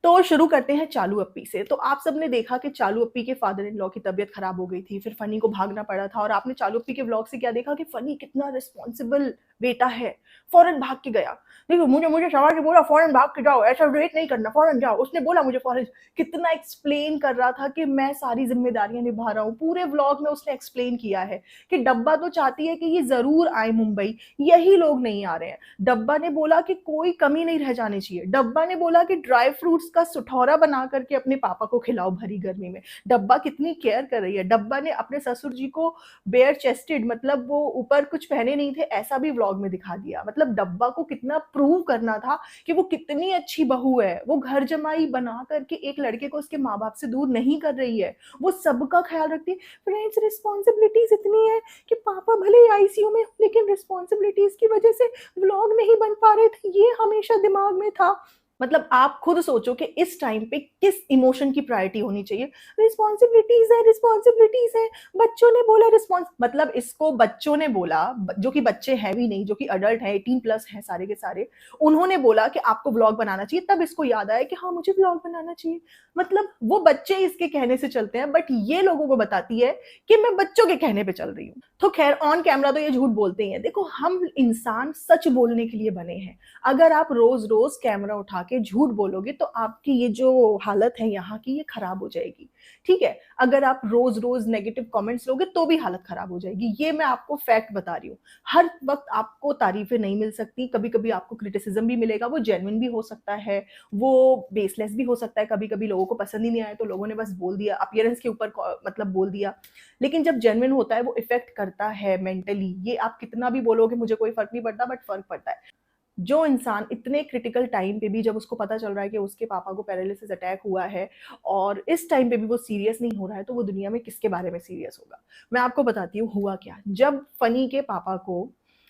तो शुरू करते हैं चालू अप्पी से। तो आप सबने देखा कि चालू अप्पी के फादर इन लॉ की तबीयत खराब हो गई थी, फिर फनी को भागना पड़ा था और आपने चालू अप्पी के व्लॉग से क्या देखा कि फनी कितना रिस्पॉन्सिबल बेटा है, फौरन भाग के गया। देखो मुझे मुझे शाबाश बोला फौरन भाग के जाओ, ऐसा वेट नहीं करना, फौरन जाओ, उसने बोला मुझे फौरन। कितना एक्सप्लेन कर रहा था कि मैं सारी जिम्मेदारियां निभा रहा हूँ। पूरे व्लॉग में उसने एक्सप्लेन किया है कि डब्बा तो चाहती है कि ये जरूर आए मुंबई, यही लोग नहीं आ रहे हैं। डब्बा ने बोला कि कोई कमी नहीं रह जानी चाहिए। डब्बा ने बोला कि ड्राई फ्रूट्स का सुठौरा बना करके अपने पापा को खिलाओ भरी गर्मी में। डब्बा कितनी केयर कर रही है। डब्बा ने अपने ससुर जी को बेयर चेस्टेड, मतलब वो ऊपर कुछ पहने नहीं थे, ऐसा भी व्लॉग में दिखा दिया। मतलब डब्बा को कितना प्रूव करना था कि वो कितनी अच्छी बहू है। वो घर जमाई बना करके एक लड़के को उसके माँ बाप से दूर नहीं कर रही है, वो सबका ख्याल रखती है। फ्रेंड्स, रिस्पॉन्सिबिलिटीज इतनी है कि पापा भले ही आईसीयू में, लेकिन रिस्पॉन्सिबिलिटीज की वजह से व्लॉग नहीं बन पा रहे थे, ये हमेशा दिमाग में था। मतलब आप खुद सोचो कि इस टाइम पे किस इमोशन की प्रायोरिटी होनी चाहिए। रिस्पॉन्सिबिलिटीज है, रिस्पॉन्सिबिलिटीज है, बच्चों ने बोला रिस्पॉन्स, मतलब इसको बच्चों ने बोला, जो कि बच्चे हैं भी नहीं, जो कि अडल्ट है, 18+ है सारे के सारे, उन्होंने बोला कि आपको व्लॉग बनाना चाहिए। तब इसको याद आया कि हाँ मुझे व्लॉग बनाना चाहिए। मतलब वो बच्चे इसके कहने से चलते हैं, बट ये लोगों को बताती है कि मैं बच्चों के कहने पे चल रही हूँ। तो खैर, ऑन कैमरा तो ये झूठ बोलते ही हैं। देखो, हम इंसान सच बोलने के लिए बने हैं। अगर आप रोज रोज कैमरा उठा के झूठ बोलोगे तो आपकी ये जो हालत है यहाँ की, ये खराब हो जाएगी। ठीक है, अगर आप रोज रोज नेगेटिव कमेंट्स लोगे तो भी हालत खराब हो जाएगी। ये मैं आपको फैक्ट बता रही हूँ। हर वक्त आपको तारीफें नहीं मिल सकती, कभी कभी आपको क्रिटिसिज्म भी मिलेगा। वो जेन्युइन भी हो सकता है, वो बेसलेस भी हो सकता है। कभी कभी लोगों को पसंद ही नहीं आया तो लोगों ने बस बोल दिया, अपीयरेंस के ऊपर मतलब बोल दिया। लेकिन जब जेन्युइन होता है वो इफेक्ट करता है मेंटली। ये आप कितना भी बोलोगे मुझे कोई फर्क नहीं पड़ता, बट फर्क पड़ता है। जो इंसान इतने क्रिटिकल टाइम पे भी, जब उसको पता चल रहा है कि उसके पापा को पैरालिसिस अटैक हुआ है और इस टाइम पे भी वो सीरियस नहीं हो रहा है, तो वो दुनिया में किसके बारे में सीरियस होगा। मैं आपको बताती हूँ हुआ क्या। जब फनी के पापा को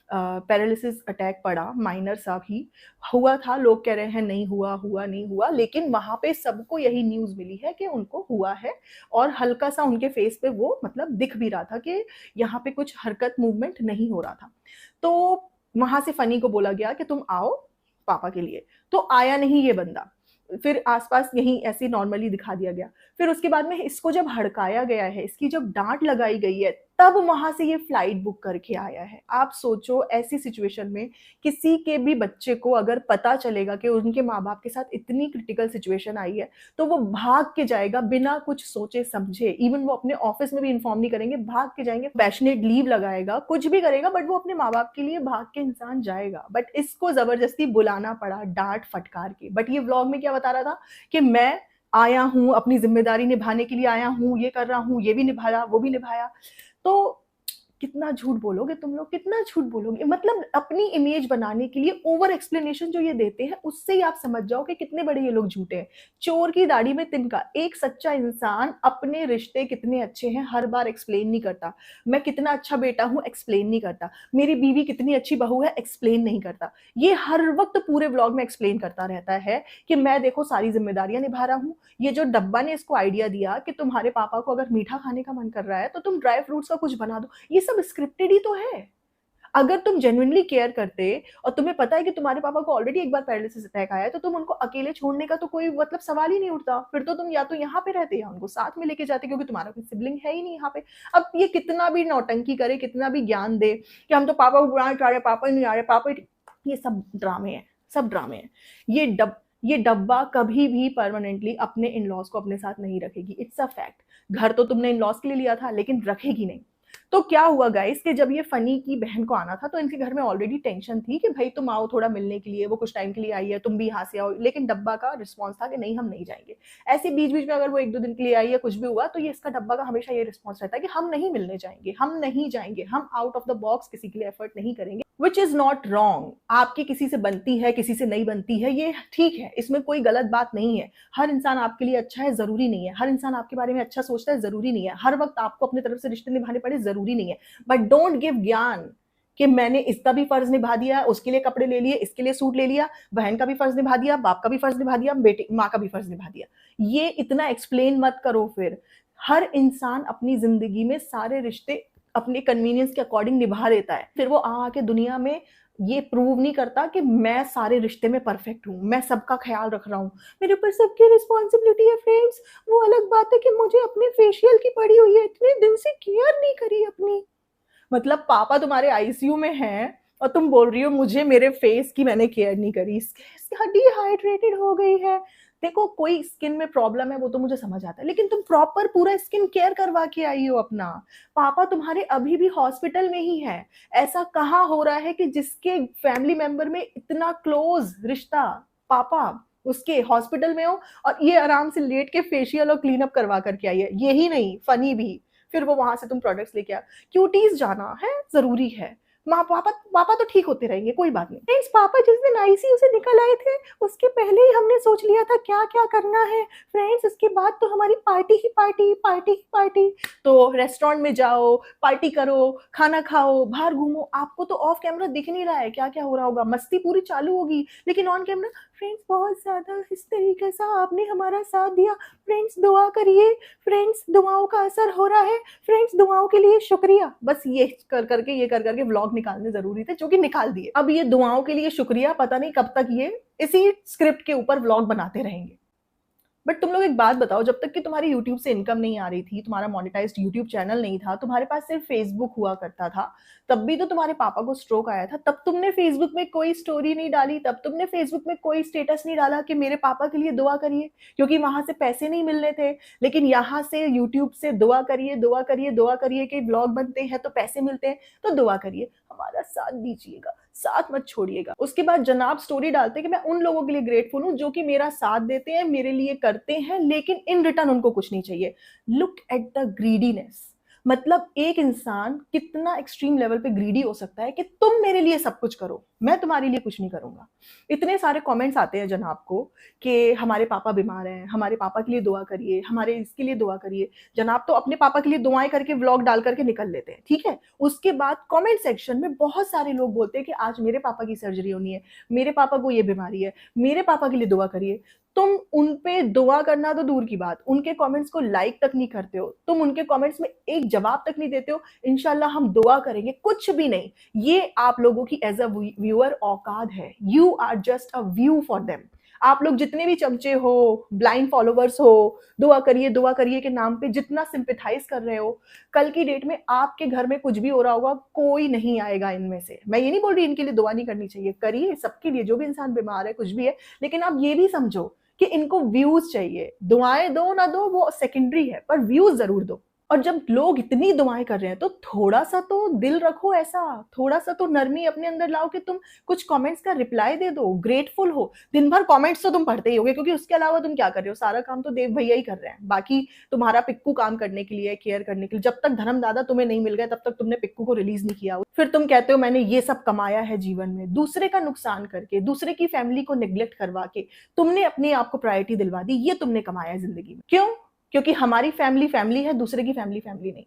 पैरालिसिस अटैक पड़ा, माइनर सा भी हुआ था, लोग कह रहे हैं नहीं हुआ, हुआ नहीं हुआ, लेकिन वहां पे सबको यही न्यूज मिली है कि उनको हुआ है। और हल्का सा उनके फेस पे वो मतलब दिख भी रहा था कि यहाँ पे कुछ हरकत, मूवमेंट नहीं हो रहा था। तो वहां से फनी को बोला गया कि तुम आओ पापा के लिए। तो आया नहीं ये बंदा। फिर आसपास यहीं ऐसे नॉर्मली दिखा दिया गया। फिर उसके बाद में इसको जब हड़काया गया है, इसकी जब डांट लगाई गई है, तब वहां से ये फ्लाइट बुक करके आया है। आप सोचो, ऐसी सिचुएशन में किसी के भी बच्चे को अगर पता चलेगा कि उनके माँ बाप के साथ इतनी क्रिटिकल सिचुएशन आई है, तो वो भाग के जाएगा बिना कुछ सोचे समझे। इवन वो अपने ऑफिस में भी इन्फॉर्म नहीं करेंगे, भाग के जाएंगे, पैशनेट लीव लगाएगा, कुछ भी करेगा, बट वो अपने माँ बाप के लिए भाग के इंसान जाएगा। बट इसको जबरदस्ती बुलाना पड़ा, डांट फटकार के। बट ये व्लॉग में क्या बता रहा था कि मैं आया हूं, अपनी जिम्मेदारी निभाने के लिए आया हूं, ये कर रहा हूं, ये भी निभाया, वो भी निभाया। तो कितना झूठ बोलोगे तुम लोग, कितना झूठ बोलोगे। मतलब अपनी इमेज बनाने के लिए ओवर एक्सप्लेनेशन जो ये देते हैं, उससे ही आप समझ जाओ कि कितने बड़े ये लोग झूठे हैं। चोर की दाढ़ी में तिनका। एक सच्चा इंसान अपने रिश्ते कितने अच्छे हैं हर बार एक्सप्लेन नहीं करता। मैं कितना अच्छा बेटा हूं एक्सप्लेन नहीं करता। मेरी बीवी कितनी अच्छी बहू है एक्सप्लेन नहीं करता। ये हर वक्त पूरे व्लॉग में एक्सप्लेन करता रहता है कि मैं देखो सारी जिम्मेदारियां निभा रहा हूं। ये जो डब्बा ने इसको आइडिया दिया कि तुम्हारे पापा को अगर मीठा खाने का मन कर रहा है तो तुम ड्राई फ्रूट्स का कुछ बना दो, ये सब स्क्रिप्टेड ही तो है। अगर तुम जेन्युइनली केयर करते और तुम्हें पता है कि तुम्हारे पापा को ऑलरेडी एक बार पैरालिसिस अटैक आया है, तो तुम उनको अकेले छोड़ने का तो कोई मतलब सवाल ही नहीं उठता। फिर तो तुम या तो यहाँ पे रहते या उनको साथ में लेके जाते, क्योंकि तुम्हारा कोई सिबलिंग है ही नहीं यहाँ पे। अब ये कितना भी नौटंकी करे, कितना भी ज्ञान दे कि हम तो पापा को बुलाना चाह रहे, पापा ही नहीं आ रहे, पापा, ये सब ड्रामे हैं, सब ड्रामे हैं। ये डब्बा कभी भी परमानेंटली अपने इन लॉज को अपने साथ नहीं रखेगी। It's a fact. घर तो तुमने इन लॉज के लिए लिया था, लेकिन रखेगी नहीं। तो क्या हुआ गाइस कि जब ये फनी की बहन को आना था, तो इनके घर में ऑलरेडी टेंशन थी कि भाई तुम आओ थोड़ा मिलने के लिए, वो कुछ टाइम के लिए आई है, तुम भी यहाँ से आओ। लेकिन डब्बा का रिस्पॉन्स था कि नहीं, हम नहीं जाएंगे। ऐसे बीच बीच में अगर वो 1-2 दिन के लिए आई है, कुछ भी हुआ, तो ये इसका डब्बा का हमेशा ये रिस्पॉन्स रहता है कि हम नहीं मिलने जाएंगे, हम नहीं जाएंगे, हम आउट ऑफ द बॉक्स किसी के लिए एफर्ट नहीं करेंगे। Which is not wrong. आपकी किसी से बनती है, किसी से नहीं बनती है, ये ठीक है, इसमें कोई गलत बात नहीं है। हर इंसान आपके लिए अच्छा है जरूरी नहीं है, हर इंसान आपके बारे में अच्छा सोचता है जरूरी नहीं है, हर वक्त आपको अपनी तरफ से रिश्ते निभाने पड़े जरूरी नहीं है। बट डोंट गिव ज्ञान कि मैंने इसका भी फर्ज निभा दिया, उसके लिए कपड़े ले लिए, इसके लिए सूट ले लिया, बहन का भी फर्ज निभा दिया, बाप का भी फर्ज निभा दिया, बेटी माँ का भी फर्ज निभा दिया। ये इतना एक्सप्लेन मत करो। फिर हर इंसान अपनी जिंदगी में सारे रिश्ते अपने कन्वीनियंस के अकॉर्डिंग निभा लेता है, फिर वो आके दुनिया में ये प्रूव नहीं करता कि मैं सारे रिश्ते में परफेक्ट हूँ, मैं सबका ख्याल रख रहा हूँ, मेरे ऊपर सबकी रिस्पॉन्सिबिलिटी है। फ्रेंड्स, वो अलग बात है कि मुझे अपने फेशियल की पड़ी हुई है, इतने दिन से केयर नहीं करी अपनी। मतलब पापा तुम्हारे आईसीयू में हैं और तुम बोल रही हो मुझे मेरे फेस की मैंने केयर नहीं करी, डिहाइड्रेटेड हो गई है। देखो, कोई स्किन में प्रॉब्लम है वो तो मुझे समझ आता है, लेकिन तुम प्रॉपर पूरा स्किन केयर करवा के आई हो अपना। पापा तुम्हारे अभी भी हॉस्पिटल में ही है। ऐसा कहाँ हो रहा है कि जिसके फैमिली मेंबर में इतना क्लोज रिश्ता, पापा उसके हॉस्पिटल में हो और ये आराम से लेट के फेशियल और क्लीन अप करवा करके आई है। यही नहीं, फनी भी, फिर वो वहां से तुम प्रोडक्ट्स लेके आ। क्यूटीज जाना है जरूरी है, माँ पापा पापा तो ठीक होते रहेंगे, कोई बात नहीं। फ्रेंड्स, पापा जिस दिन आईसीयू से निकल आए थे उसके पहले ही हमने सोच लिया था क्या क्या करना है। फ्रेंड्स, उसके बाद तो हमारी पार्टी ही पार्टी, पार्टी ही पार्टी। तो रेस्टोरेंट में जाओ, पार्टी करो, खाना खाओ, बाहर घूमो। आपको तो ऑफ कैमरा दिख नहीं रहा है क्या क्या हो रहा होगा, मस्ती पूरी चालू होगी, लेकिन ऑन कैमरा फ्रेंड्स बहुत ज्यादा इस तरीके से आपने हमारा साथ दिया। फ्रेंड्स दुआ करिए, फ्रेंड्स दुआओं का असर हो रहा है, फ्रेंड्स दुआओं के लिए शुक्रिया। बस ये कर करके व्लॉग निकालने जरूरी थे, जो कि निकाल दिए। अब ये दुआओं के लिए शुक्रिया पता नहीं कब तक ये इसी स्क्रिप्ट के ऊपर व्लॉग बनाते रहेंगे। बट तुम लोग एक बात बताओ, जब तक कि तुम्हारी यूट्यूब से इनकम नहीं आ रही थी, तुम्हारा मोनेटाइज्ड यूट्यूब चैनल नहीं था, तुम्हारे पास सिर्फ फेसबुक हुआ करता था, तब भी तो तुम्हारे पापा को स्ट्रोक आया था, तब तुमने फेसबुक में कोई स्टोरी नहीं डाली, तब तुमने फेसबुक में कोई स्टेटस नहीं डाला कि मेरे पापा के लिए दुआ करिए, क्योंकि वहां से पैसे नहीं मिलने थे। लेकिन यहाँ से यूट्यूब से दुआ करिए, दुआ करिए, दुआ करिए कि ब्लॉग बनते हैं तो पैसे मिलते हैं, तो दुआ करिए, हमारा साथ दीजिएगा, साथ मत छोड़िएगा। उसके बाद जनाब स्टोरी डालते हैं कि मैं उन लोगों के लिए ग्रेटफुल हूं जो कि मेरा साथ देते हैं, मेरे लिए करते हैं, लेकिन इन रिटर्न उनको कुछ नहीं चाहिए। Look at the greediness. मतलब एक इंसान कितना एक्सट्रीम लेवल पे ग्रीडी हो सकता है कि तुम मेरे लिए सब कुछ करो, मैं तुम्हारे लिए कुछ नहीं करूंगा। इतने सारे कमेंट्स आते हैं जनाब को कि हमारे पापा बीमार हैं, हमारे पापा के लिए दुआ करिए, हमारे इसके लिए दुआ करिए। जनाब तो अपने पापा के लिए दुआएं करके व्लॉग डाल करके निकल लेते हैं, ठीक है। उसके बाद कमेंट सेक्शन में बहुत सारे लोग बोलते हैं कि आज मेरे पापा की सर्जरी होनी है, मेरे पापा को ये बीमारी है, मेरे पापा के लिए दुआ करिए। तुम उन पे दुआ करना तो दूर की बात, उनके कमेंट्स को लाइक तक नहीं करते हो, तुम उनके कमेंट्स में एक जवाब तक नहीं देते हो, इंशाल्लाह हम दुआ करेंगे, कुछ भी नहीं। ये आप लोगों की एज अ व्यूअर औकात है, you are just a view for them. आप लोग जितने भी चमचे हो, ब्लाइंड फॉलोवर्स हो, दुआ करिए के नाम पे जितना सिंपैथाइज कर रहे हो, कल की डेट में आपके घर में कुछ भी हो रहा होगा, कोई नहीं आएगा इनमें से। मैं ये नहीं बोल रही इनके लिए दुआ नहीं करनी चाहिए, करिए सबके लिए, जो भी इंसान बीमार है कुछ भी है, लेकिन आप ये भी समझो कि इनको व्यूज चाहिए। दुआएं दो ना दो वो सेकेंडरी है, पर व्यूज जरूर दो। और जब लोग इतनी दुआएं कर रहे हैं तो थोड़ा सा तो दिल रखो, ऐसा थोड़ा सा तो नरमी अपने अंदर लाओ कि तुम कुछ कमेंट्स का रिप्लाई दे दो, ग्रेटफुल हो। दिन भर कमेंट्स तो तुम पढ़ते ही होगे, क्योंकि उसके अलावा तुम क्या कर रहे हो, सारा काम तो देव भैया ही कर रहे हैं। बाकी तुम्हारा पिक्कू काम करने के लिए, केयर करने के लिए, जब तक धर्म दादा तुम्हें नहीं मिल गए तब तक तुमने पिक्कू को रिलीज नहीं किया। फिर तुम कहते हो मैंने ये सब कमाया है जीवन में, दूसरे का नुकसान करके, दूसरे की फैमिली को निग्लेक्ट करवा के तुमने अपने आप को प्रायोरिटी दिलवा दी, ये तुमने कमाया जिंदगी में। क्यों? क्योंकि हमारी फैमिली फैमिली है, दूसरे की फैमिली फैमिली नहीं।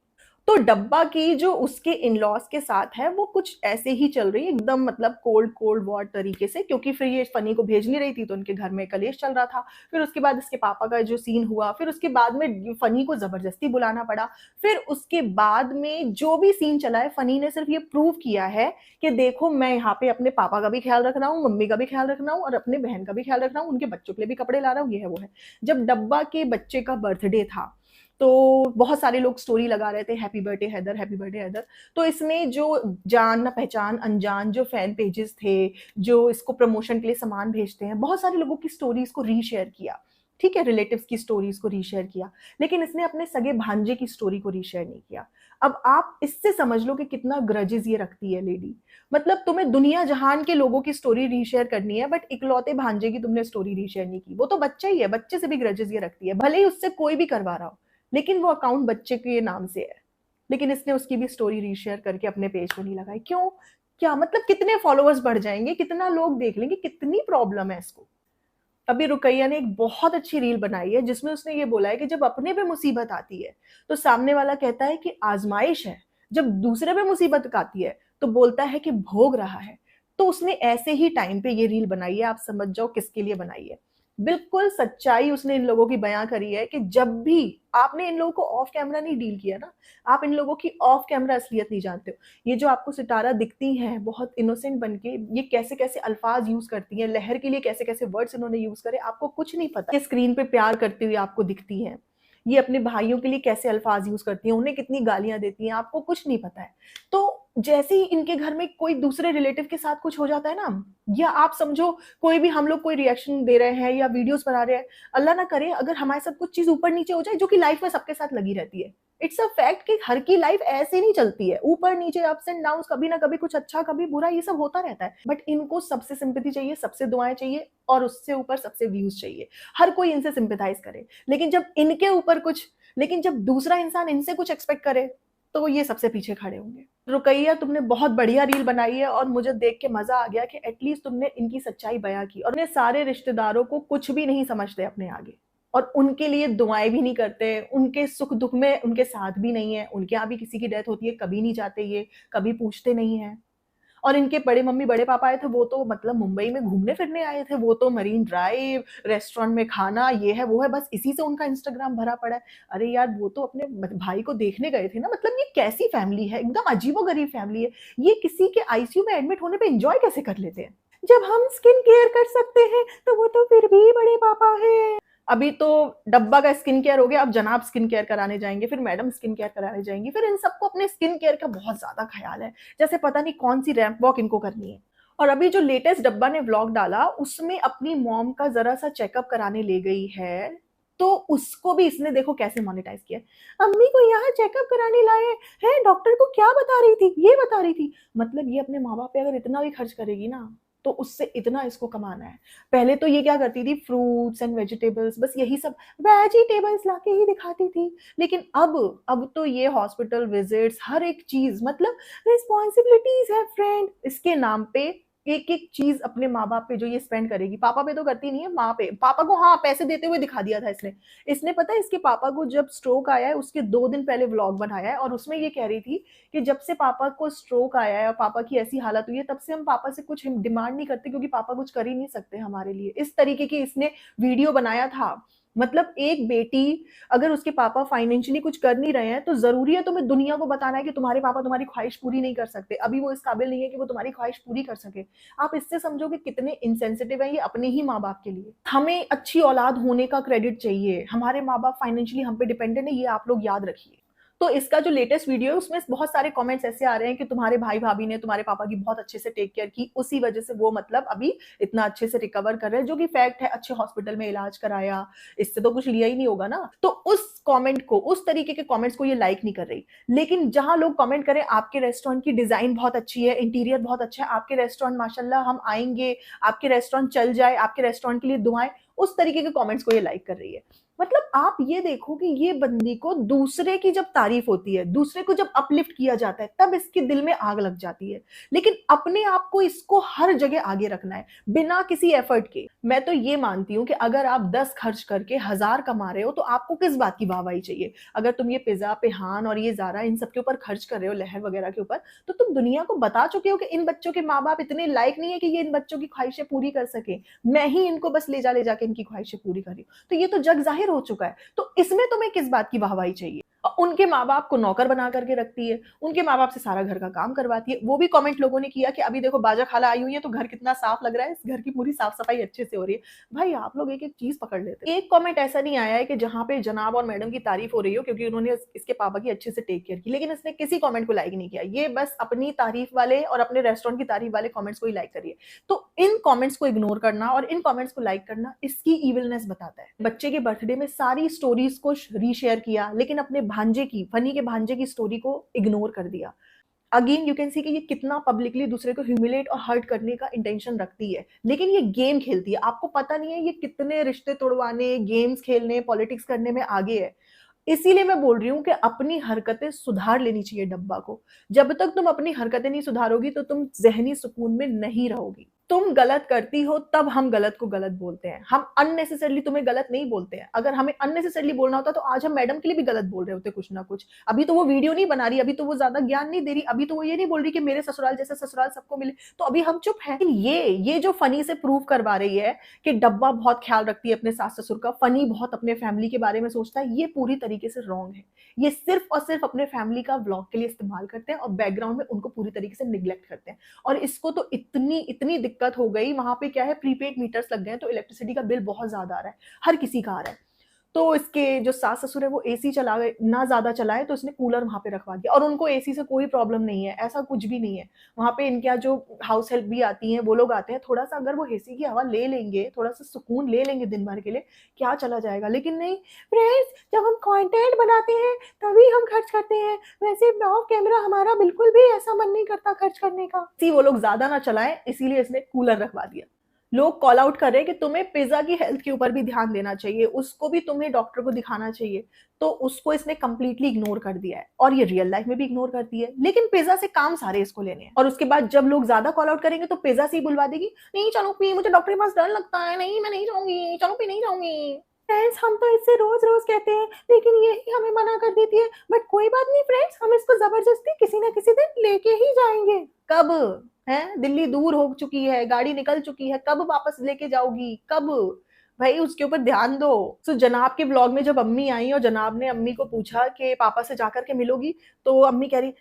तो डब्बा की जो उसके इन लॉज के साथ है वो कुछ ऐसे ही चल रही है, एकदम मतलब कोल्ड कोल्ड वॉर तरीके से, क्योंकि फिर ये फनी को भेज नहीं रही थी तो उनके घर में कलेश चल रहा था। फिर उसके बाद इसके पापा का जो सीन हुआ, फिर उसके बाद में फनी को जबरदस्ती बुलाना पड़ा। फिर उसके बाद में जो भी सीन चला है, फनी ने सिर्फ ये प्रूव किया है कि देखो मैं यहाँ पे अपने पापा का भी ख्याल रख रहा हूँ, मम्मी का भी ख्याल रख रहा हूँ, और अपने बहन का भी ख्याल रख रहा हूँ, उनके बच्चों के लिए भी कपड़े ला रहा हूँ, ये है वो है। जब डब्बा के बच्चे का बर्थडे था तो बहुत सारे लोग स्टोरी लगा रहे थे, happy birthday Haider, happy birthday Haider. तो इसमें जो जान ना पहचान अनजान जो फैन पेजेस थे, जो इसको प्रमोशन के लिए सामान भेजते हैं, बहुत सारे लोगों की स्टोरीज को रीशेयर किया, ठीक है, रिलेटिव्स की स्टोरीज को रीशेयर किया, लेकिन इसने अपने सगे भांजे की स्टोरी को रीशेयर नहीं किया। अब आप इससे समझ लो कि कितना ग्रजेस ये रखती है लेडी। मतलब तुम्हें दुनिया जहान के लोगों की स्टोरी रीशेयर करनी है, बट इकलौते भांजे की तुमने स्टोरी रीशेयर नहीं की। वो तो बच्चा ही है, बच्चे से भी ग्रजेस ये रखती है, भले ही उससे कोई भी करवा रहा हो, लेकिन वो अकाउंट बच्चे के नाम से है। लेकिन इसने उसकी भी स्टोरी रीशेयर करके अपने पेज पे नहीं लगाई। क्यों? क्या मतलब कितने फॉलोअर्स बढ़ जाएंगे, कितना लोग देख लेंगे, कितनी प्रॉब्लम है इसको। अभी रुकैया ने एक बहुत अच्छी रील बनाई है जिसमें उसने ये बोला है कि जब अपने पे मुसीबत आती है तो सामने वाला कहता है कि आजमाइश है, जब दूसरे पे मुसीबत आती है तो बोलता है कि भोग रहा है। तो उसने ऐसे ही टाइम पे ये रील बनाई है, आप समझ जाओ किसके लिए बनाई है। बिल्कुल सच्चाई उसने इन लोगों की बयां करी है कि जब भी आपने इन लोगों को ऑफ कैमरा नहीं डील किया ना, आप इन लोगों की ऑफ कैमरा असलियत नहीं जानते हो। ये जो आपको सितारा दिखती हैं बहुत इनोसेंट बन के, ये कैसे कैसे अल्फाज यूज करती हैं, लहर के लिए कैसे कैसे वर्ड्स इन्होंने यूज करे, आपको कुछ नहीं पता। ये स्क्रीन पे प्यार करती हुई आपको दिखती हैं, ये अपने भाइयों के लिए कैसे अल्फाज यूज करती हैं, उन्हें कितनी गालियां देती हैं, आपको कुछ नहीं पता है। तो जैसे ही इनके घर में कोई दूसरे रिलेटिव के साथ कुछ हो जाता है ना, या आप समझो कोई भी, हम लोग कोई रिएक्शन दे रहे हैं या वीडियोस बना रहे हैं, अल्लाह ना करे अगर हमारे साथ कुछ चीज ऊपर नीचे हो जाए, जो कि लाइफ में सबके साथ लगी रहती है। इट्स अ फैक्ट कि हर की लाइफ ऐसे नहीं चलती है, ऊपर नीचे अप्स एंड डाउन, कभी ना कभी कुछ अच्छा कभी बुरा, ये सब होता रहता है। बट इनको सबसे सिंपैथी चाहिए, सबसे दुआएं चाहिए, और उससे ऊपर सबसे व्यूज चाहिए। हर कोई इनसे सिंपैथाइज करे, लेकिन जब इनके ऊपर कुछ, लेकिन जब दूसरा इंसान इनसे कुछ एक्सपेक्ट करे, तो ये सबसे पीछे खड़े होंगे। रुकैया, तुमने बहुत बढ़िया रील बनाई है और मुझे देख के मजा आ गया कि एटलीस्ट तुमने इनकी सच्चाई बयां की, और उन्हें सारे रिश्तेदारों को कुछ भी नहीं समझते अपने आगे, और उनके लिए दुआएं भी नहीं करते, उनके सुख दुख में उनके साथ भी नहीं है। उनके यहाँ भी किसी की डेथ होती है, कभी नहीं जाते ये, कभी पूछते नहीं है। और इनके बड़े मम्मी बड़े पापा आए थे, वो तो मतलब मुंबई में घूमने फिरने आए थे, वो तो मरीन ड्राइव, रेस्टोरेंट में खाना, ये है वो है, बस इसी से उनका इंस्टाग्राम भरा पड़ा है। अरे यार, वो तो अपने भाई को देखने गए थे ना। मतलब ये कैसी फैमिली है, एकदम अजीबोगरीब फैमिली है। ये किसी के आईसीयू में एडमिट होने पे एंजॉय कैसे कर लेते हैं? जब हम स्किन केयर कर सकते हैं तो वो तो फिर भी बड़े पापा है। अभी तो डब्बा का स्किन केयर हो गया, अब जनाब स्किन केयर कराने जाएंगे, फिर मैडम स्किन केयर कराने जाएंगी, फिर इन सबको अपने स्किन केयर का बहुत ज्यादा ख्याल है, जैसे पता नहीं कौन सी रैंप वॉक इनको करनी है। और अभी जो लेटेस्ट डब्बा ने व्लॉग डाला, उसमें अपनी मॉम का जरा सा चेकअप कराने ले गई है, तो उसको भी इसने देखो कैसे मोनेटाइज किया। अम्मी को यहाँ चेकअप कराने लाए हैं, डॉक्टर को क्या बता रही थी, ये बता रही थी। मतलब ये अपने माँ बाप पे अगर इतना भी खर्च करेगी ना, तो उससे इतना इसको कमाना है। पहले तो ये क्या करती थी, फ्रूट्स एंड वेजिटेबल्स, बस यही सब वेजिटेबल्स लाके ही दिखाती थी। लेकिन अब तो ये हॉस्पिटल विजिट्स, हर एक चीज, मतलब रिस्पॉन्सिबिलिटीज है फ्रेंड, इसके नाम पे एक एक चीज अपने माँ बाप पे जो ये स्पेंड करेगी। पापा पे तो करती नहीं है, माँ पे। पापा को हाँ पैसे देते हुए दिखा दिया था इसने। इसने पता है, इसके पापा को जब स्ट्रोक आया है उसके 2 दिन पहले व्लॉग बनाया है, और उसमें ये कह रही थी कि जब से पापा को स्ट्रोक आया है और पापा की ऐसी हालत हुई है, तब से हम पापा से कुछ डिमांड नहीं करते, क्योंकि पापा कुछ कर ही नहीं सकते हमारे लिए। इस तरीके की इसने वीडियो बनाया था। मतलब एक बेटी, अगर उसके पापा फाइनेंशियली कुछ कर नहीं रहे हैं, तो जरूरी है तुम्हें दुनिया को बताना है कि तुम्हारे पापा तुम्हारी ख्वाहिश पूरी नहीं कर सकते, अभी वो इस काबिल नहीं है कि वो तुम्हारी ख्वाहिश पूरी कर सके। आप इससे समझो कि कितने इंसेंसिटिव है ये अपने ही माँ बाप के लिए। हमें अच्छी औलाद होने का क्रेडिट चाहिए, हमारे माँ बाप फाइनेंशियली हम पे डिपेंडेंट है, ये आप लोग याद रखिए। तो इसका जो लेटेस्ट वीडियो है, उसमें बहुत सारे कमेंट्स ऐसे आ रहे हैं कि तुम्हारे भाई भाभी ने तुम्हारे पापा की बहुत अच्छे से टेक केयर की, उसी वजह से वो मतलब अभी इतना अच्छे से रिकवर कर रहे हैं, जो कि फैक्ट है। अच्छे हॉस्पिटल में इलाज कराया, इससे तो कुछ लिया ही नहीं होगा ना। तो उस कमेंट को, उस तरीके के कमेंट्स को ये लाइक नहीं कर रही। लेकिन जहां लोग कमेंट करें आपके रेस्टोरेंट की डिजाइन बहुत अच्छी है, इंटीरियर बहुत अच्छा है, आपके रेस्टोरेंट माशाल्लाह हम आएंगे, आपके रेस्टोरेंट चल जाए, आपके रेस्टोरेंट के लिए दुआएं, उस तरीके के कमेंट्स को ये लाइक कर रही है। मतलब आप ये देखो कि ये बंदी को दूसरे की जब तारीफ होती है, दूसरे को जब अपलिफ्ट किया जाता है, तब इसके दिल में आग लग जाती है। लेकिन अपने आप को, इसको हर जगह आगे रखना है बिना किसी एफर्ट के। मैं तो ये मानती हूं कि अगर आप 10 खर्च करके 1000 कमा रहे हो, तो आपको किस बात की वाहवाही चाहिए? अगर तुम ये पिज्जा, पेहान और ये ज़ारा, इन सब के ऊपर खर्च कर रहे हो, लहर वगैरह के ऊपर, तो तुम दुनिया को बता चुके हो कि इन बच्चों के माँ बाप इतने लायक नहीं है कि ये इन बच्चों की ख्वाहिशें पूरी कर सके। मैं ही इनको बस ले जाके इनकी ख्वाहिशें पूरी कर रही हूँ। तो ये तो जग जाहिर हो चुका है, तो इसमें तुम्हें किस बात की वाहवाही चाहिए? उनके माँ बाप को नौकर बना करके रखती है, उनके माँ बाप से सारा घर का काम करवाती है। वो भी कमेंट लोगों ने किया कि अभी देखो बाजा खाला आई हुई है तो घर कितना साफ लग रहा है, इस घर की पूरी साफ सफाई अच्छे से हो रही है। भाई आप लोग एक एक चीज पकड़ लेते हैं। एक कमेंट ऐसा नहीं आया है कि जहां पे जनाब और मैडम की तारीफ हो रही हो, क्योंकि उन्होंने इसके पापा की अच्छे से टेक केयर की, लेकिन इसने किसी कमेंट को लाइक नहीं किया। ये बस अपनी तारीफ वाले और अपने रेस्टोरेंट की तारीफ वाले कमेंट्स को ही लाइक करिए। तो इन कमेंट्स को इग्नोर करना और इन कमेंट्स को लाइक करना इसकी इविलनेस बताता है। बच्चे के बर्थडे में सारी स्टोरीज को रीशेयर किया, लेकिन अपने भांजे की, फनी के भांजे की स्टोरी को इग्नोर कर दिया। अगेन यू कैन सी कि ये कितना पब्लिकली दूसरे को ह्यूमिलेट और हर्ट करने का इंटेंशन रखती है, लेकिन ये गेम खेलती है। आपको पता नहीं है ये कितने रिश्ते तोड़वाने, गेम्स खेलने, पॉलिटिक्स करने में आगे है। इसीलिए मैं बोल रही हूँ कि अपनी हरकतें सुधार लेनी चाहिए डब्बा को। जब तक तुम अपनी हरकतें नहीं सुधारोगी, तो तुम जहनी सुकून में नहीं रहोगी। तुम गलत करती हो तब हम गलत को गलत बोलते हैं। हम अननेसेसरली तुम्हें गलत नहीं बोलते हैं। अगर हमें अननेसेसरली बोलना होता तो आज हम मैडम के लिए भी गलत बोल रहे होते कुछ ना कुछ। अभी तो वो वीडियो नहीं बना रही, अभी तो वो ज्यादा ज्ञान नहीं दे रही, अभी तो वो ये नहीं बोल रही कि मेरे ससुराल जैसा ससुराल सबको मिले, तो अभी हम चुप हैं। लेकिन ये जो फनी से प्रूव करवा रही है कि डब्बा बहुत ख्याल रखती है अपने सास ससुर का, फनी बहुत अपने फैमिली के बारे में सोचता है, ये पूरी तरीके से रॉन्ग है। ये सिर्फ और सिर्फ अपने फैमिली का व्लॉग के लिए इस्तेमाल करते हैं और बैकग्राउंड में उनको पूरी तरीके से निग्लेक्ट करते हैं। और इसको तो इतनी इतनी दिक्कत हो गई, वहां पे क्या है, प्रीपेड मीटर्स लग गए हैं तो इलेक्ट्रिसिटी का बिल बहुत ज्यादा आ रहा है, हर किसी का आ रहा है। तो इसके जो सास ससुर है वो एसी चला गए ना, ज्यादा चलाए तो इसने कूलर वहां पे रखवा दिया, और उनको एसी से कोई प्रॉब्लम नहीं है, ऐसा कुछ भी नहीं है। वहां पे इनके यहाँ जो हाउस हेल्प भी आती हैं वो लोग आते हैं, थोड़ा सा अगर वो एसी की हवा ले लेंगे, थोड़ा सा सुकून ले लेंगे दिन भर के लिए, क्या चला जाएगा। लेकिन नहीं फ्रेंड्स, जब हम कंटेंट बनाते हैं तभी हम खर्च करते हैं, वैसे ऑफ कैमरा हमारा बिल्कुल भी ऐसा मन नहीं करता खर्च करने का। वो लोग ज्यादा ना चलाएं, इसीलिए इसने कूलर रखवा दिया। लोग कॉल आउट कर रहे हैं कि तुम्हें पिज्जा की हेल्थ के ऊपर भी ध्यान देना चाहिए, उसको भी तुम्हें डॉक्टर को दिखाना चाहिए, तो उसको इसने कंप्लीटली इग्नोर कर दिया है, और ये रियल लाइफ में भी इग्नोर करती है। लेकिन पिज्जा से काम सारे इसको लेने हैं, और उसके बाद जब लोग ज्यादा कॉल आउट करेंगे तो पिज्जा से ही बुलवा देगी, नहीं चलो पी, मुझे डॉक्टर के पास डर लगता है, नहीं मैं नहीं जाऊंगी, चलो पी नहीं जाऊंगी। फ्रेंड्स, हम तो इससे रोज रोज कहते हैं लेकिन ये ही हमें मना कर देती है, बट कोई बात नहीं फ्रेंड्स, हम इसको जबरदस्ती किसी ना किसी दिन लेके ही जाएंगे। कब है, दिल्ली दूर हो चुकी है, गाड़ी निकल चुकी है, कब वापस लेके जाओगी, कब भाई उसके ऊपर ध्यान दो। तो जनाब के ब्लॉग में जब अम्मी आई और जनाब ने अम्मी को पूछा कि पापा से जाकर के मिलोगी, तो अम्मी कह रही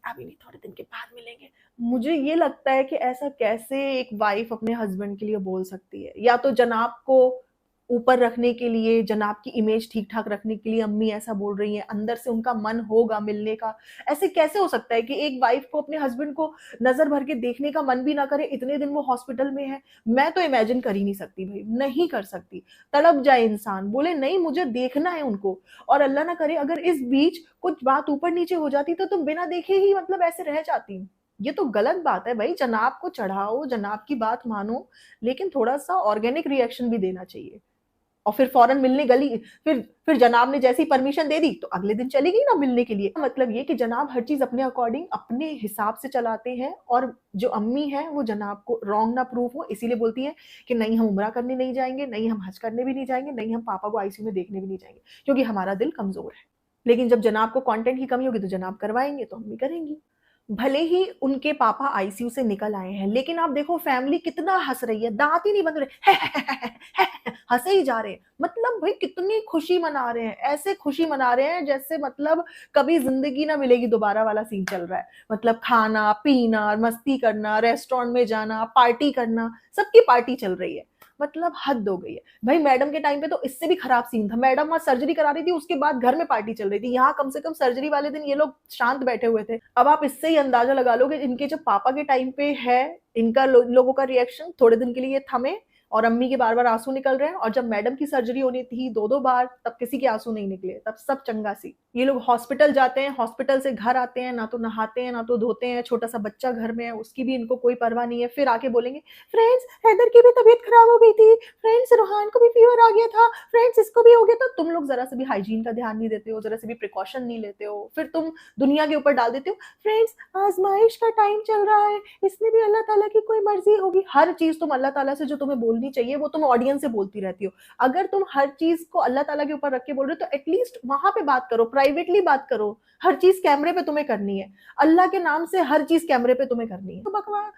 अभी नहीं, थोड़े दिन के बाद मिलेंगे। मुझे ये लगता है कि ऐसा कैसे एक वाइफ अपने हस्बैंड के लिए बोल सकती है। या तो जनाब को ऊपर रखने के लिए, जनाब की इमेज ठीक ठाक रखने के लिए अम्मी ऐसा बोल रही हैं, अंदर से उनका मन होगा मिलने का। ऐसे कैसे हो सकता है कि एक वाइफ को अपने हस्बैंड को नजर भर के देखने का मन भी ना करे, इतने दिन वो हॉस्पिटल में है। मैं तो इमेजिन कर ही नहीं सकती भाई, नहीं कर सकती। तड़प जाए इंसान, बोले नहीं मुझे देखना है उनको, और अल्लाह ना करे अगर इस बीच कुछ बात ऊपर नीचे हो जाती तो तुम बिना देखे ही मतलब ऐसे रह जाती। ये तो गलत बात है भाई, जनाब को चढ़ाओ, जनाब की बात मानो, लेकिन थोड़ा सा ऑर्गेनिक रिएक्शन भी देना चाहिए। और फिर फौरन मिलने गली, फिर जनाब ने जैसी परमिशन दे दी तो अगले दिन चली गई ना मिलने के लिए। मतलब ये कि जनाब हर चीज अपने अकॉर्डिंग अपने हिसाब से चलाते हैं, और जो अम्मी है वो जनाब को रॉन्ग ना प्रूफ हो, इसीलिए बोलती है कि नहीं हम उम्रा करने नहीं जाएंगे, नहीं हम हज करने भी नहीं जाएंगे, नहीं हम पापा को आईसीयू में देखने भी नहीं जाएंगे, क्योंकि हमारा दिल कमजोर है। लेकिन जब जनाब को कंटेंट की कमी होगी तो जनाब करवाएंगे, तो अम्मी करेंगी। भले ही उनके पापा आईसीयू से निकल आए हैं, लेकिन आप देखो फैमिली कितना हंस रही है, दांत ही नहीं बन रहे, हंसे ही जा रहे हैं। मतलब भाई कितनी खुशी मना रहे हैं, ऐसे खुशी मना रहे हैं जैसे मतलब कभी जिंदगी ना मिलेगी दोबारा वाला सीन चल रहा है। मतलब खाना पीना, मस्ती करना, रेस्टोरेंट में जाना, पार्टी करना, सबकी पार्टी चल रही है। मतलब हद हो गई है भाई। मैडम के टाइम पे तो इससे भी खराब सीन था, मैडम वहां सर्जरी करा रही थी, उसके बाद घर में पार्टी चल रही थी। यहाँ कम से कम सर्जरी वाले दिन ये लोग शांत बैठे हुए थे। अब आप इससे ही अंदाजा लगा लो कि इनके जब पापा के टाइम पे है, इनका लोगों का रिएक्शन थोड़े दिन के लिए थमे, और अम्मी के बार बार आंसू निकल रहे हैं, और जब मैडम की सर्जरी होनी थी 2-2 बार, तब किसी के आंसू नहीं निकले, तब सब चंगा सी। ये लोग हॉस्पिटल जाते हैं, हॉस्पिटल से घर आते हैं, ना तो नहाते हैं ना तो धोते हैं, छोटा सा बच्चा घर में है उसकी भी इनको कोई परवाह नहीं है। फिर आके बोलेंगे फ्रेंड्स हैदर की भी तबीयत खराब हो गई थी, फ्रेंड्स रोहान को भी फीवर आ गया था, फ्रेंड्स इसको भी हो गया था। तुम लोग जरा से भी हाइजीन का ध्यान नहीं देते हो, जरा से भी प्रिकॉशन नहीं लेते हो, फिर तुम दुनिया के ऊपर डाल देते हो फ्रेंड्स आजमाइश का टाइम चल रहा है, इसमें भी अल्लाह ताला की कोई मर्जी होगी। हर चीज तुम अल्लाह ताला से जो तुम्हें बोलनी चाहिए वो तुम ऑडियंस से बोलती रहती हो। अगर तुम हर चीज को अल्लाह ताला के ऊपर रख के बोल रहे हो तो एटलीस्ट वहां पे बात करो, प्राइवेटली बात करो। हर चीज कैमरे पे तुम्हें करनी है, अल्लाह के नाम से हर चीज कैमरे पे तुम्हें करनी है, तो बकवास।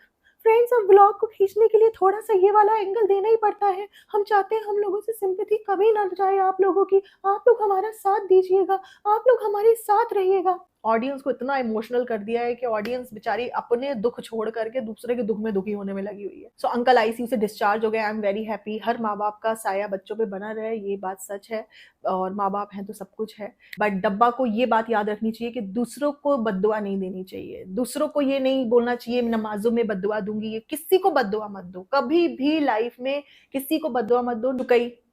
फ्रेंड्स, अब व्लॉग को खींचने के लिए थोड़ा सा ये वाला एंगल देना ही पड़ता है। हम चाहते हैं हम लोगों से सिंपैथी कभी ना जाए आप लोगों की, आप लोग हमारा साथ दीजिएगा, आप लोग हमारे साथ रहिएगा। ऑडियंस को इतना इमोशनल कर दिया है कि ऑडियंस बेचारी अपने दुख छोड़ करके दूसरे के दुख में दुखी होने में लगी हुई है। सो अंकल आईसीयू से डिस्चार्ज हो गए, आई एम वेरी हैप्पी। हर माँ बाप का साया बच्चों पे बना रहे, ये बात सच है, और माँ बाप हैं तो सब कुछ है। बट डब्बा को ये बात याद रखनी चाहिए कि दूसरों को बद्दुआ नहीं देनी चाहिए, दूसरों को ये नहीं बोलना चाहिए नमाजों में बद्दुआ दूंगी, ये किसी को बद्दुआ मत दो, कभी भी लाइफ में किसी को बद्दुआ मत दो।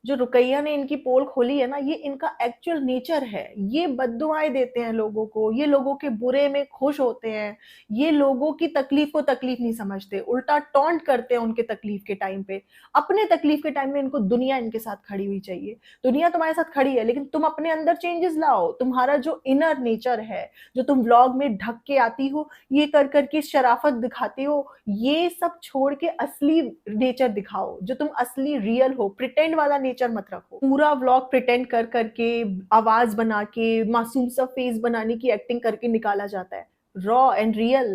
जो रुकैया ने इनकी पोल खोली है ना, ये इनका एक्चुअल नेचर है। ये बद्दुआएं देते हैं लोगों को, ये लोगों के बुरे में खुश होते हैं, ये लोगों की तकलीफ को तकलीफ नहीं समझते, उल्टा टॉन्ट करते हैं उनके तकलीफ के टाइम पे। अपने तकलीफ के टाइम में इनको दुनिया इनके साथ खड़ी हुई चाहिए। दुनिया तुम्हारे साथ खड़ी है, लेकिन तुम अपने अंदर चेंजेस लाओ। तुम्हारा जो इनर नेचर है, जो तुम व्लॉग में ढक के आती हो, ये कर करके शराफत दिखाते हो, ये सब छोड़ के असली नेचर दिखाओ, जो तुम असली रियल हो। प्रिटेंड वाला नेचर मत रखो। पूरा व्लॉग प्रिटेंड कर करके, आवाज बना के, मासूम सा फेस बनाने की एक्टिंग करके निकाला जाता है। रॉ एंड रियल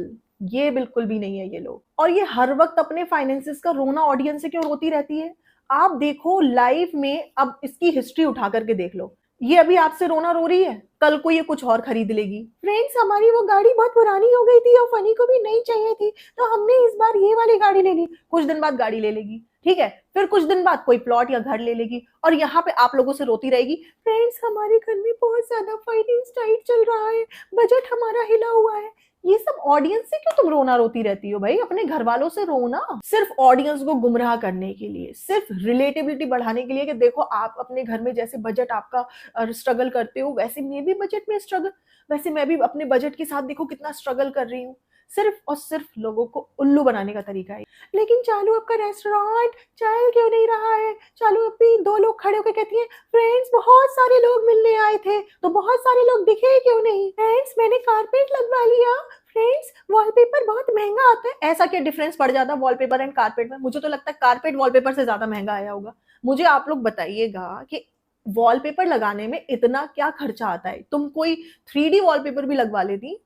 ये बिल्कुल भी नहीं है ये लोग। और ये हर वक्त अपने फाइनेंसेस का रोना ऑडियंस से क्यों रोती रहती है? आप देखो लाइफ में, अब इसकी हिस्ट्री उठा करके देख लो। ये अभी आपसे रोना रो रही है, कल को ये कुछ और खरीद लेगी। फ्रेंड्स, हमारी वो गाड़ी बहुत पुरानी हो गई थी और फनी को भी नई चाहिए थी, तो हमने इस बार ये वाली गाड़ी ले ली। कुछ दिन बाद गाड़ी ले लेगी, ठीक है, फिर कुछ दिन बाद कोई प्लॉट या घर ले लेगी, और यहाँ पे आप लोगों से रोती रहेगी, फ्रेंड्स हमारे घर में बहुत ज्यादा फाइनेंस टाइट चल रहा है, बजट हमारा हिला हुआ है। ये सब ऑडियंस से क्यों तुम रोना रोती रहती हो भाई? अपने घर वालों से रोना, सिर्फ ऑडियंस को गुमराह करने के लिए, सिर्फ रिलेटेबिलिटी बढ़ाने के लिए कि देखो आप अपने घर में जैसे बजट आपका स्ट्रगल करते हो, वैसे मैं भी बजट में स्ट्रगल, वैसे मैं भी अपने बजट के साथ देखो कितना स्ट्रगल कर रही हूँ। सिर्फ और सिर्फ लोगों को उल्लू बनाने का तरीका है। लेकिन चालू आपका रेस्टोरेंट चल क्यों नहीं रहा है? चालू अभी दो लोग खड़े होकर कहती है, फ्रेंड्स बहुत सारे लोग मिलने आए थे तो बहुत सारे लोग दिखे क्यों नहीं? फ्रेंड्स मैंने कारपेट लगवा लिया, फ्रेंड्स वॉलपेपर बहुत महंगा आता है। ऐसा क्या डिफरेंस पड़ जाता है वॉलपेपर एंड कारपेट में? मुझे तो लगता है कारपेट वॉलपेपर से ज्यादा महंगा आया होगा। मुझे आप लोग बताइएगा कि वॉलपेपर लगाने में इतना क्या खर्चा आता है? तुम कोई 3D वॉलपेपर भी लगवा लेती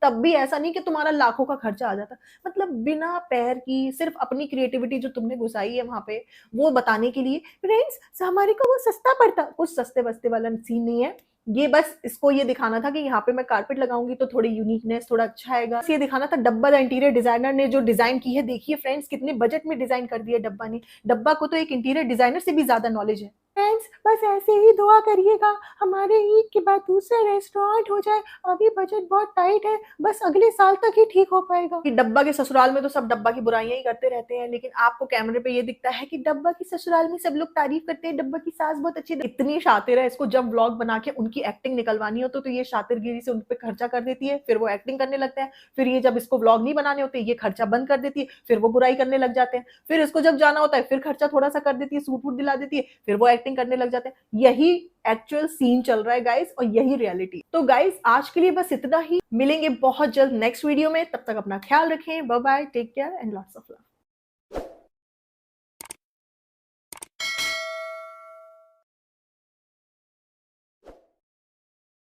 तब भी ऐसा नहीं कि तुम्हारा लाखों का खर्चा आ जाता। मतलब बिना पैर की सिर्फ अपनी क्रिएटिविटी जो तुमने घुसाई है वहां पे, वो बताने के लिए फ्रेंड्स हमारे को वो सस्ता पड़ता। कुछ सस्ते वस्ते वाला सीन नहीं है। ये बस इसको ये दिखाना था कि यहाँ पे मैं कारपेट लगाऊंगी तो थोड़ी यूनिकनेस, थोड़ा अच्छा आएगा। ये दिखाना था। डब्बा द इंटीरियर डिजाइनर ने जो डिजाइन की है, देखिए फ्रेंड्स कितने बजट में डिजाइन कर दिया डब्बा ने। डब्बा को तो एक इंटीरियर डिजाइनर से भी ज्यादा नॉलेज है। फ्रेंड्स बस ऐसे ही दुआ करिएगा हमारे ईद के बाद दूसरा रेस्टोरेंट हो जाए। अभी बजट बहुत टाइट है, बस अगले साल तक ही ठीक हो पाएगा। कि डब्बा के ससुराल में तो सब डब्बा की बुराइयां ही करते रहते हैं, लेकिन आपको कैमरे पे ये दिखता है कि डब्बा की ससुराल में सब लोग तारीफ करते हैं, डब्बा की सास बहुत अच्छी। इतनी शातिर है, इसको जब व्लॉग बना के उनकी एक्टिंग निकलवानी हो तो ये शातिरगिरी से उन पे खर्चा कर देती है, फिर वो एक्टिंग करने लगता है। फिर ये जब इसको व्लॉग नहीं बनाने होते ये खर्चा बंद कर देती है, फिर वो बुराई करने लग जाते हैं। फिर इसको जब जाना होता है फिर खर्चा थोड़ा सा कर देती है, सूट वूट दिला देती है, फिर वो एक्टिंग करने लग जाते हैं। यही एक्चुअल सीन चल रहा है गाइस, और यही रियलिटी। तो गाइस आज के लिए बस इतना ही। मिलेंगे बहुत जल्द नेक्स्ट वीडियो में, तब तक अपना ख्याल रखें। Bye bye, take care and lots of love.